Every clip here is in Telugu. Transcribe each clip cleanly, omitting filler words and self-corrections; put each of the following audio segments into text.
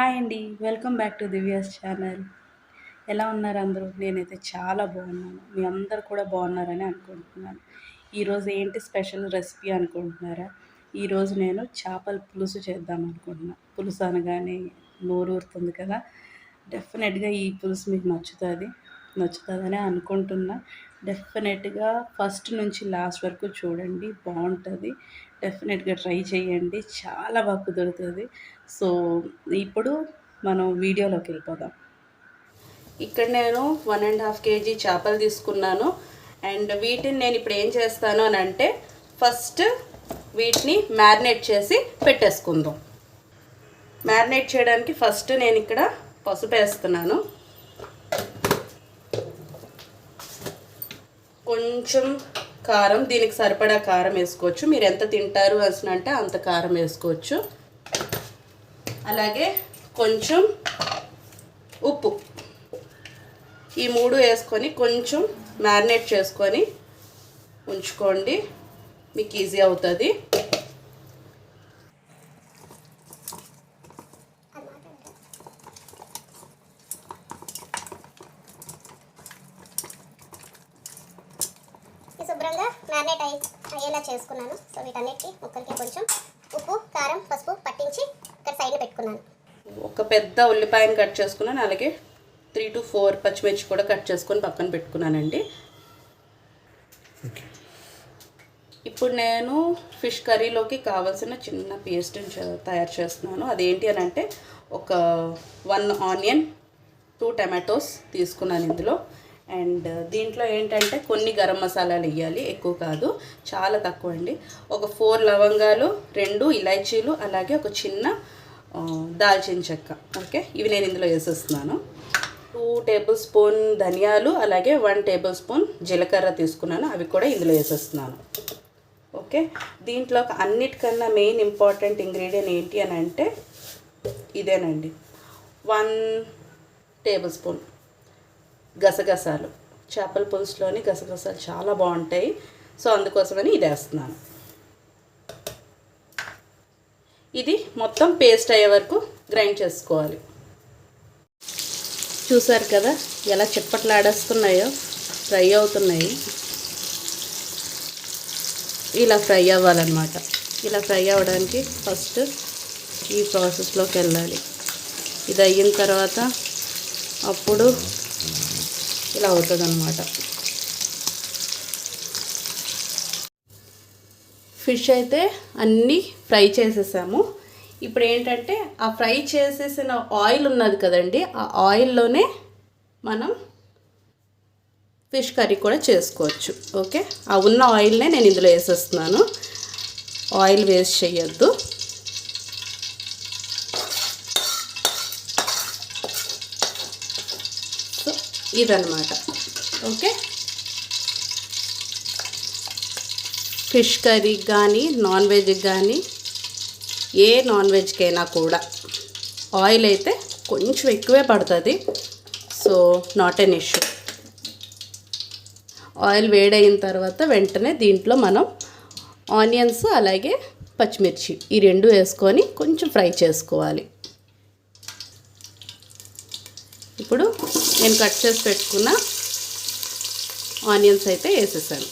హాయ్ అండి. Welcome back to Divya's channel. ఎలా ఉన్నారు అందరూ? నేనైతే చాలా బాగున్నాను. మీ అందరూ కూడా బాగున్నారని అనుకుంటున్నాను. ఈరోజు ఏంటి స్పెషల్ రెసిపీ అనుకుంటున్నారా? ఈరోజు నేను చేపల పులుసు చేద్దాం అనుకుంటున్నా. పులుసు అనగానే నోరూరుతుంది కదా! డెఫినెట్‌గా ఈ పులుసు మీకు నచ్చుతుందనే అనుకుంటున్నా. డెఫినెట్‌గా ఫస్ట్ నుంచి లాస్ట్ వరకు చూడండి, బాగుంటుంది. డెఫినెట్‌గా ట్రై చేయండి, చాలా బాగా కుదురుతుంది. సో ఇప్పుడు మనం వీడియోలోకి వెళ్ళిపోదాం. ఇక్కడ నేను 1.5 kg చేపలు తీసుకున్నాను. అండ్ వీటిని నేను ఇప్పుడు ఏం చేస్తాను అని అంటే, ఫస్ట్ వీటిని మ్యారినేట్ చేసి పెట్టేసుకుందాం. మ్యారినేట్ చేయడానికి ఫస్ట్ నేను ఇక్కడ పసుపు వేస్తున్నాను, కొంచెం కారం, దీనికి సరిపడా కారం వేసుకోవచ్చు. మీరు ఎంత తింటారు అంటే అంత కారం వేసుకోవచ్చు. అలాగే కొంచెం ఉప్పు, ఈ మూడు వేసుకొని కొంచెం మ్యారినేట్ చేసుకొని ఉంచుకోండి, మీకు ఈజీ అవుతుంది. శుభ్రంగా మ్యారినేట్ అయ్యేలా చేసుకున్నాను. సో వీటన్నిటికీ ముక్కలకి కొంచెం ఉప్పు, కారం, పసుపు పట్టించి ఇక్కడ సైడ్ పెట్టుకున్నాను. ఒక పెద్ద ఉల్లిపాయను కట్ చేసుకున్నాను, అలాగే 3 to 4 పచ్చిమిర్చి కూడా కట్ చేసుకొని పక్కన పెట్టుకున్నానండి. ఇప్పుడు నేను ఫిష్ కర్రీలోకి కావాల్సిన చిన్న పేస్ట్ని తయారు చేస్తున్నాను. అదేంటి అని అంటే, ఒక 1 ఆనియన్, 2 టమాటోస్ తీసుకున్నాను ఇందులో. అండ్ దీంట్లో ఏంటంటే కొన్ని గరం మసాలాలు వేయాలి, ఎక్కువ కాదు, చాలా తక్కువ అండి. ఒక 4 లవంగాలు, 2 ఇలాచీలు, అలాగే ఒక చిన్న దాల్చిన చెక్క. ఓకే, ఇవి నేను ఇందులో వేసేస్తున్నాను. 2 టేబుల్ స్పూన్ ధనియాలు, అలాగే 1 టేబుల్ స్పూన్ జీలకర్ర తీసుకున్నాను, అవి కూడా ఇందులో వేసేస్తున్నాను. ఓకే, దీంట్లో అన్నిటికన్నా మెయిన్ ఇంపార్టెంట్ ఇంగ్రీడియంట్ ఏంటి అని అంటే ఇదేనండి, 1 టేబుల్ స్పూన్ గసగసాలు. చేపల పులుసులోని గసగసాలు చాలా బాగుంటాయి, సో అందుకోసమని ఇది వేస్తున్నాను. ఇది మొత్తం పేస్ట్ అయ్యే వరకు గ్రైండ్ చేసుకోవాలి. చూసారు కదా ఎలా చిప్పట్లాడేస్తున్నాయో, ఫ్రై అవుతున్నాయి. ఇలా ఫ్రై అవ్వాలన్నమాట. ఇలా ఫ్రై అవ్వడానికి ఫస్ట్ ఈ ప్రాసెస్లోకి వెళ్ళాలి. ఇది అయిన తర్వాత అప్పుడు ఇలా అవుతుంది అన్నమాట. ఫిష్ అయితే అన్నీ ఫ్రై చేసేసాము. ఇప్పుడు ఏంటంటే, ఆ ఫ్రై చేసేసిన ఆయిల్ ఉన్నది కదండి, ఆ ఆయిల్లోనే మనం ఫిష్ కర్రీ కూడా చేసుకోవచ్చు. ఓకే, ఆ ఉన్న ఆయిల్నే నేను ఇందులో వేసేస్తున్నాను. ఆయిల్ వేస్ట్ చేయొద్దు. సో ఇదన్నమాట. ఓకే, ఫిష్ కర్రీ కానీ నాన్ వెజ్కి కానీ ఏ నాన్ వెజ్కైనా కూడా ఆయిల్ అయితే కొంచెం ఎక్కువే పడుతుంది. So not an issue. Oil వేడైన తర్వాత వెంటనే దీంట్లో మనం ఆనియన్స్, అలాగే పచ్చిమిర్చి, ఈ 2 వేసుకొని కొంచెం ఫ్రై చేసుకోవాలి. ఇప్పుడు నేను కట్ చేసి పెట్టుకున్న ఆనియన్స్ అయితే వేసేసాను.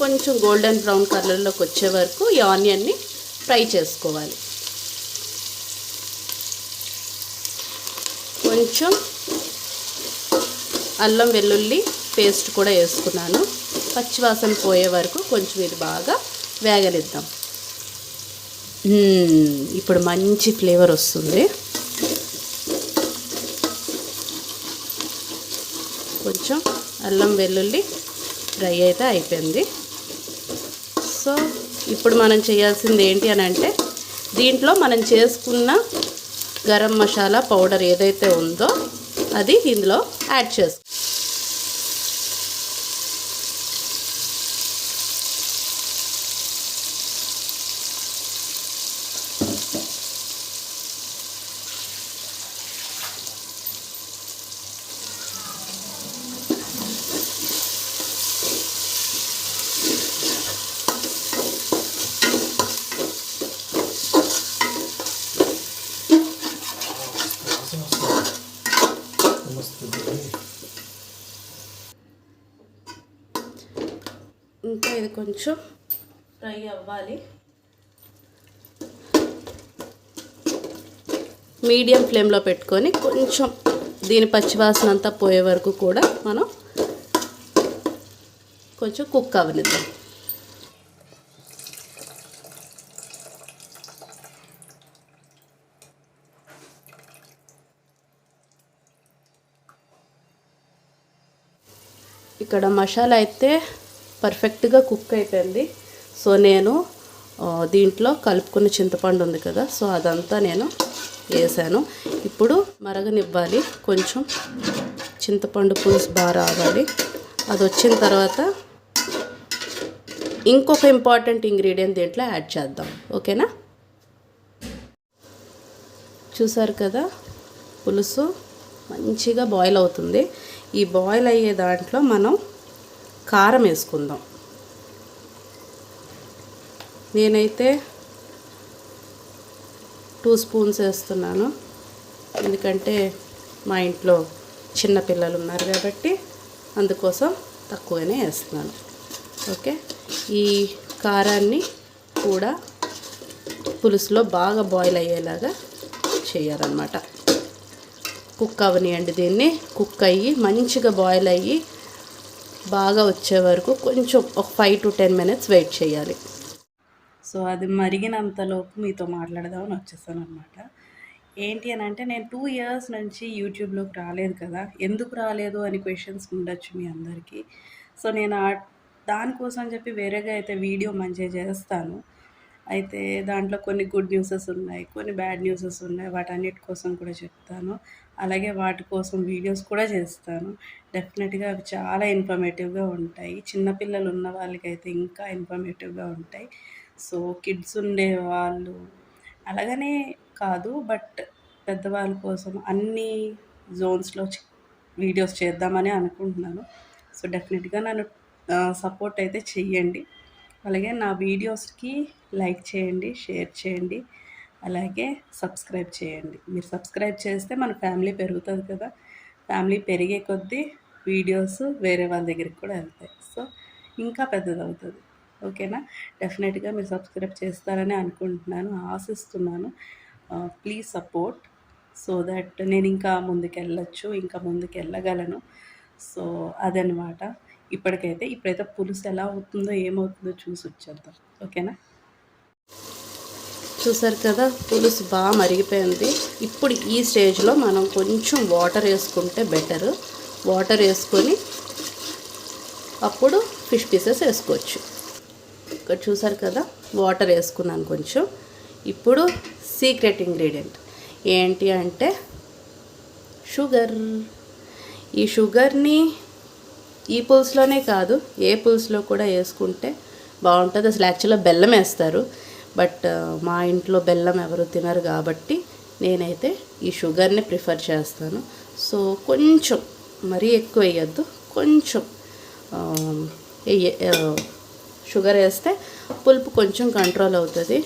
కొంచెం గోల్డెన్ బ్రౌన్ కలర్లోకి వచ్చే వరకు ఈ ఆనియన్ని ఫ్రై చేసుకోవాలి. కొంచెం అల్లం వెల్లుల్లి పేస్ట్ కూడా వేసుకున్నాను. పచ్చివాసన పోయే వరకు కొంచెం ఇది బాగా వేగనిద్దాం. ఇప్పుడు మంచి ఫ్లేవర్ వస్తుంది. కొంచెం అల్లం వెల్లుల్లి ఫ్రై అయితే అయిపోయింది. సో ఇప్పుడు మనం చేయాల్సింది ఏంటి అని అంటే, దీంట్లో మనం చేసుకున్న గరం మసాలా పౌడర్ ఏదైతే ఉందో అది ఇందులో యాడ్ చేసుకో. కొంచెం ఫ్రై అవ్వాలి. మీడియం ఫ్లేమ్లో పెట్టుకొని కొంచెం దీని పచ్చివాసన అంతా పోయే వరకు కూడా మనం కొంచెం కుక్ అవ్వనిద్దాం. ఇక్కడ మసాలా అయితే పర్ఫెక్ట్గా కుక్ అయిపోయింది. సో నేను దీంట్లో కలుపుకున్న చింతపండు ఉంది కదా, సో అదంతా నేను వేసాను. ఇప్పుడు మరగనివ్వాలి. కొంచెం చింతపండు పులుసు బాగా రావాలి. అది వచ్చిన తర్వాత ఇంకొక ఇంపార్టెంట్ ఇంగ్రీడియంట్ దీంట్లో యాడ్ చేద్దాం. ఓకేనా? చూసారు కదా, పులుసు మంచిగా బాయిల్ అవుతుంది. ఈ బాయిల్ అయ్యే దాంట్లో మనం కారం వేసుకుందాం. నేనైతే 2 స్పూన్స్ వేస్తున్నాను, ఎందుకంటే మా ఇంట్లో చిన్నపిల్లలు ఉన్నారు కాబట్టి అందుకోసం తక్కువనే వేస్తున్నాను. ఓకే, ఈ కారాన్ని కూడా పులుసులో బాగా బాయిల్ అయ్యేలాగా చేయాలన్నమాట. కుక్ అవనియండి. దీన్ని కుక్ అయ్యి మంచిగా బాయిల్ అయ్యి బాగా వచ్చే వరకు కొంచెం ఒక 5 to 10 minutes వెయిట్ చేయాలి. సో అది మరిగినంతలోపు మీతో మాట్లాడదామని వచ్చేసాను అనమాట. ఏంటి అని అంటే, నేను 2 years నుంచి యూట్యూబ్లోకి రాలేదు కదా. ఎందుకు రాలేదు అని క్వశ్చన్స్ ఉండొచ్చు మీ అందరికీ. సో నేను దానికోసం చెప్పి వేరేగా అయితే వీడియో మంచిగా చేస్తాను. అయితే దాంట్లో కొన్ని గుడ్ న్యూసెస్ ఉన్నాయి, కొన్ని బ్యాడ్ న్యూసెస్ ఉన్నాయి. వాటన్నిటి కోసం కూడా చెప్తాను. అలాగే వాటి కోసం వీడియోస్ కూడా చేస్తాను. డెఫినెట్గా అవి చాలా ఇన్ఫర్మేటివ్గా ఉంటాయి. చిన్నపిల్లలు ఉన్న వాళ్ళకైతే ఇంకా ఇన్ఫర్మేటివ్గా ఉంటాయి. సో కిడ్స్ ఉండే వాళ్ళు అలాగనే కాదు, బట్ పెద్దవాళ్ళ కోసం అన్ని జోన్స్లో వీడియోస్ చేద్దామని అనుకుంటున్నాను. సో డెఫినెట్గా నన్ను సపోర్ట్ అయితే చెయ్యండి. అలాగే నా వీడియోస్కి లైక్ చేయండి, షేర్ చేయండి, అలాగే సబ్స్క్రైబ్ చేయండి. మీరు సబ్స్క్రైబ్ చేస్తే మన ఫ్యామిలీ పెరుగుతుంది కదా. ఫ్యామిలీ పెరిగే కొద్దీ వీడియోస్ వేరే వాళ్ళ దగ్గరికి కూడా వెళ్తాయి. సో ఇంకా పెద్దదవుతుంది. ఓకేనా? డెఫినెట్గా మీరు సబ్స్క్రైబ్ చేస్తారని అనుకుంటున్నాను, ఆశిస్తున్నాను. ప్లీజ్ సపోర్ట్ సో దట్ నేను ఇంకా ముందుకెళ్ళచ్చు, ఇంకా ముందుకు వెళ్ళగలను. సో అదనమాట. ఇప్పుడైతే పులుసు ఎలా అవుతుందో ఏమవుతుందో చూసి వచ్చేద్దాం. ఓకేనా? చూసారు కదా, పులుసు బాగా మరిగిపోయింది. ఇప్పుడు ఈ స్టేజ్లో మనం కొంచెం వాటర్ వేసుకుంటే బెటర్. వాటర్ వేసుకొని అప్పుడు ఫిష్ పీసెస్ వేసుకోవచ్చు. ఇక్కడ చూసారు కదా, వాటర్ వేసుకున్నాను కొంచెం. ఇప్పుడు సీక్రెట్ ఇంగ్రీడియంట్ ఏంటి అంటే షుగర్. ఈ షుగర్ని ఈ పులుసులోనే కాదు, ఏ పులుసులో కూడా వేసుకుంటే బాగుంటుంది. అసలు యాక్చువల్గా బెల్లం వేస్తారు, బట్ మా ఇంట్లో బెల్లం ఎవరు తినరు కాబట్టి నేనైతే ఈ షుగర్ని ప్రిఫర్ చేస్తాను. సో కొంచెం, మరీ ఎక్కువ వేయద్దు, కొంచెం షుగర్ వేస్తే పులుపు కొంచెం కంట్రోల్ అవుతుంది.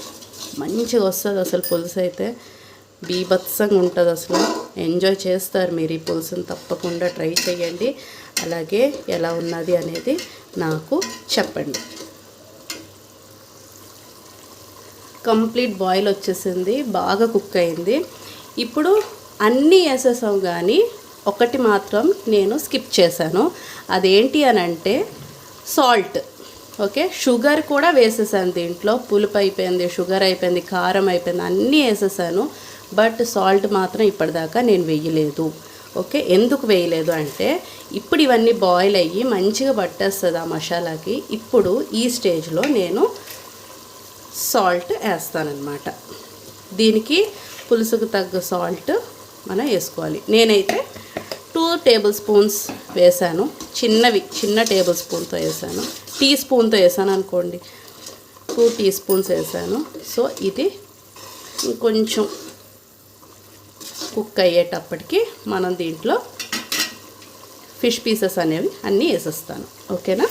మంచిగా వస్తుంది అసలు పులుసు అయితే, బీభత్సంగా ఉంటుంది. అసలు ఎంజాయ్ చేస్తారు మీరు ఈ పులుసుని. తప్పకుండా ట్రై చేయండి. అలాగే ఎలా ఉన్నది అనేది నాకు చెప్పండి. కంప్లీట్ బాయిల్ వచ్చేసింది, బాగా కుక్ అయింది. ఇప్పుడు అన్నీ వేసేసాం, కానీ ఒకటి మాత్రం నేను స్కిప్ చేశాను. అదేంటి అని అంటే సాల్ట్. ఓకే, షుగర్ కూడా వేసేసాను దీంట్లో. పులుపు అయిపోయింది, షుగర్ అయిపోయింది, కారం అయిపోయింది, అన్నీ వేసేసాను. బట్ సాల్ట్ మాత్రం ఇప్పటిదాకా నేను వేయలేదు. ఓకే, ఎందుకు వేయలేదు అంటే ఇప్పుడు ఇవన్నీ బాయిల్ అయ్యి మంచిగా పట్టేస్తుంది ఆ మసాలాకి. ఇప్పుడు ఈ స్టేజ్లో నేను సాల్ట్ వేస్తానన్నమాట. దీనికి పులుసుకు తగ్గ సాల్ట్ మనం వేసుకోవాలి. నేనైతే 2 టేబుల్ స్పూన్స్ వేసాను. చిన్న టేబుల్ స్పూన్తో వేసాను. టీ స్పూన్తో వేసాను అనుకోండి, 2 టీ స్పూన్స్ వేసాను. సో ఇది ఇంకొంచెం కుక్ అయ్యేటప్పటికి మనం దీంట్లో ఫిష్ పీసెస్ అనేవి అన్నీ వేసేస్తాను. ఓకేనా?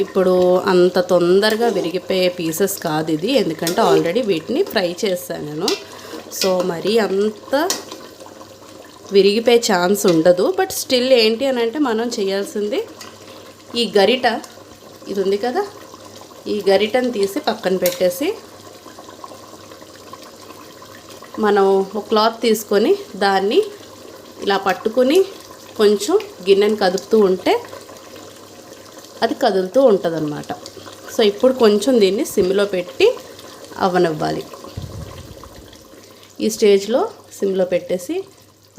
ఇప్పుడు అంత తొందరగా విరిగిపోయే పీసెస్ కాదు ఇది, ఎందుకంటే ఆల్రెడీ వీటిని ఫ్రై చేశాను నేను. సో మరి అంత విరిగిపోయే ఛాన్స్ ఉండదు. బట్ స్టిల్ ఏంటి అని అంటే మనం చేయాల్సింది ఈ గరిట ఇది ఉంది కదా, ఈ గరిటను తీసి పక్కన పెట్టేసి మనం ఒక క్లాత్ తీసుకొని దాన్ని ఇలా పట్టుకొని కొంచెం గిన్నెని కదుపుతూ ఉంటే అది కదులుతూ ఉంటుంది అన్నమాట. సో ఇప్పుడు కొంచెం దీన్ని సిమ్లో పెట్టి అవనివ్వాలి. ఈ స్టేజ్లో సిమ్లో పెట్టేసి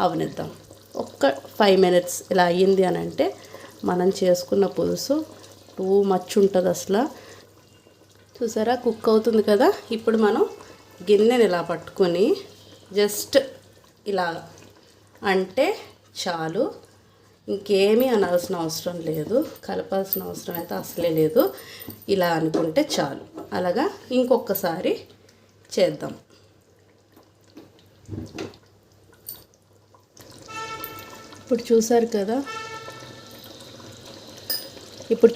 అవనిద్దాం. ఒక్క 5 మినిట్స్ ఇలా అయ్యింది అని అంటే మనం చేసుకున్న పులుసు టూ మచ్ ఉంటుంది అసలు. చూసారా కుక్ అవుతుంది కదా. ఇప్పుడు మనం గిన్నెని ఇలా పట్టుకొని జస్ట్ ఇలా అంటే చాలు, ఇంకేమీ అనాల్సిన అవసరం లేదు, కలపాల్సిన అవసరం అయితే అసలే లేదు. ఇలా అనుకుంటే చాలు. అలాగా ఇంకొకసారి చేద్దాం. ఇప్పుడు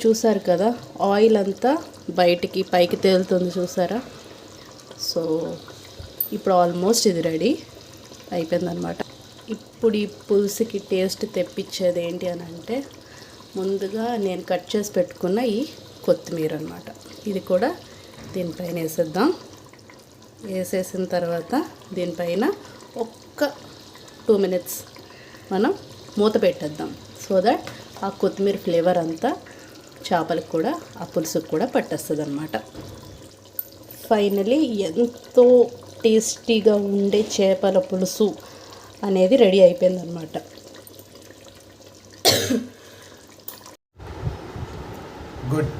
చూసారు కదా ఆయిల్ అంతా బయటికి పైకి తేలుతుంది చూసారా. సో ఇప్పుడు ఆల్మోస్ట్ ఇది రెడీ అయిపోయిందనమాట. ఇప్పుడు ఈ పులుసుకి టేస్ట్ తెప్పించేది ఏంటి అని అంటే ముందుగా నేను కట్ చేసి పెట్టుకున్న ఈ కొత్తిమీర అనమాట. ఇది కూడా దీనిపైన వేసేద్దాం. వేసేసిన తర్వాత దీనిపైన ఒక్క 2 మినిట్స్ మనం మూత పెట్టేద్దాం. సో దట్ ఆ కొత్తిమీర ఫ్లేవర్ అంతా చేపలకు కూడా ఆ పులుసుకు కూడా పట్టేస్తుంది అనమాట. ఫైనలీ ఎంతో టేస్టీగా ఉండే చేపల పులుసు అనేది రెడీ అయిపోయిందనమాట. గుడ్,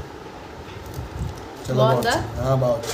బాగుందా? బాగుంది.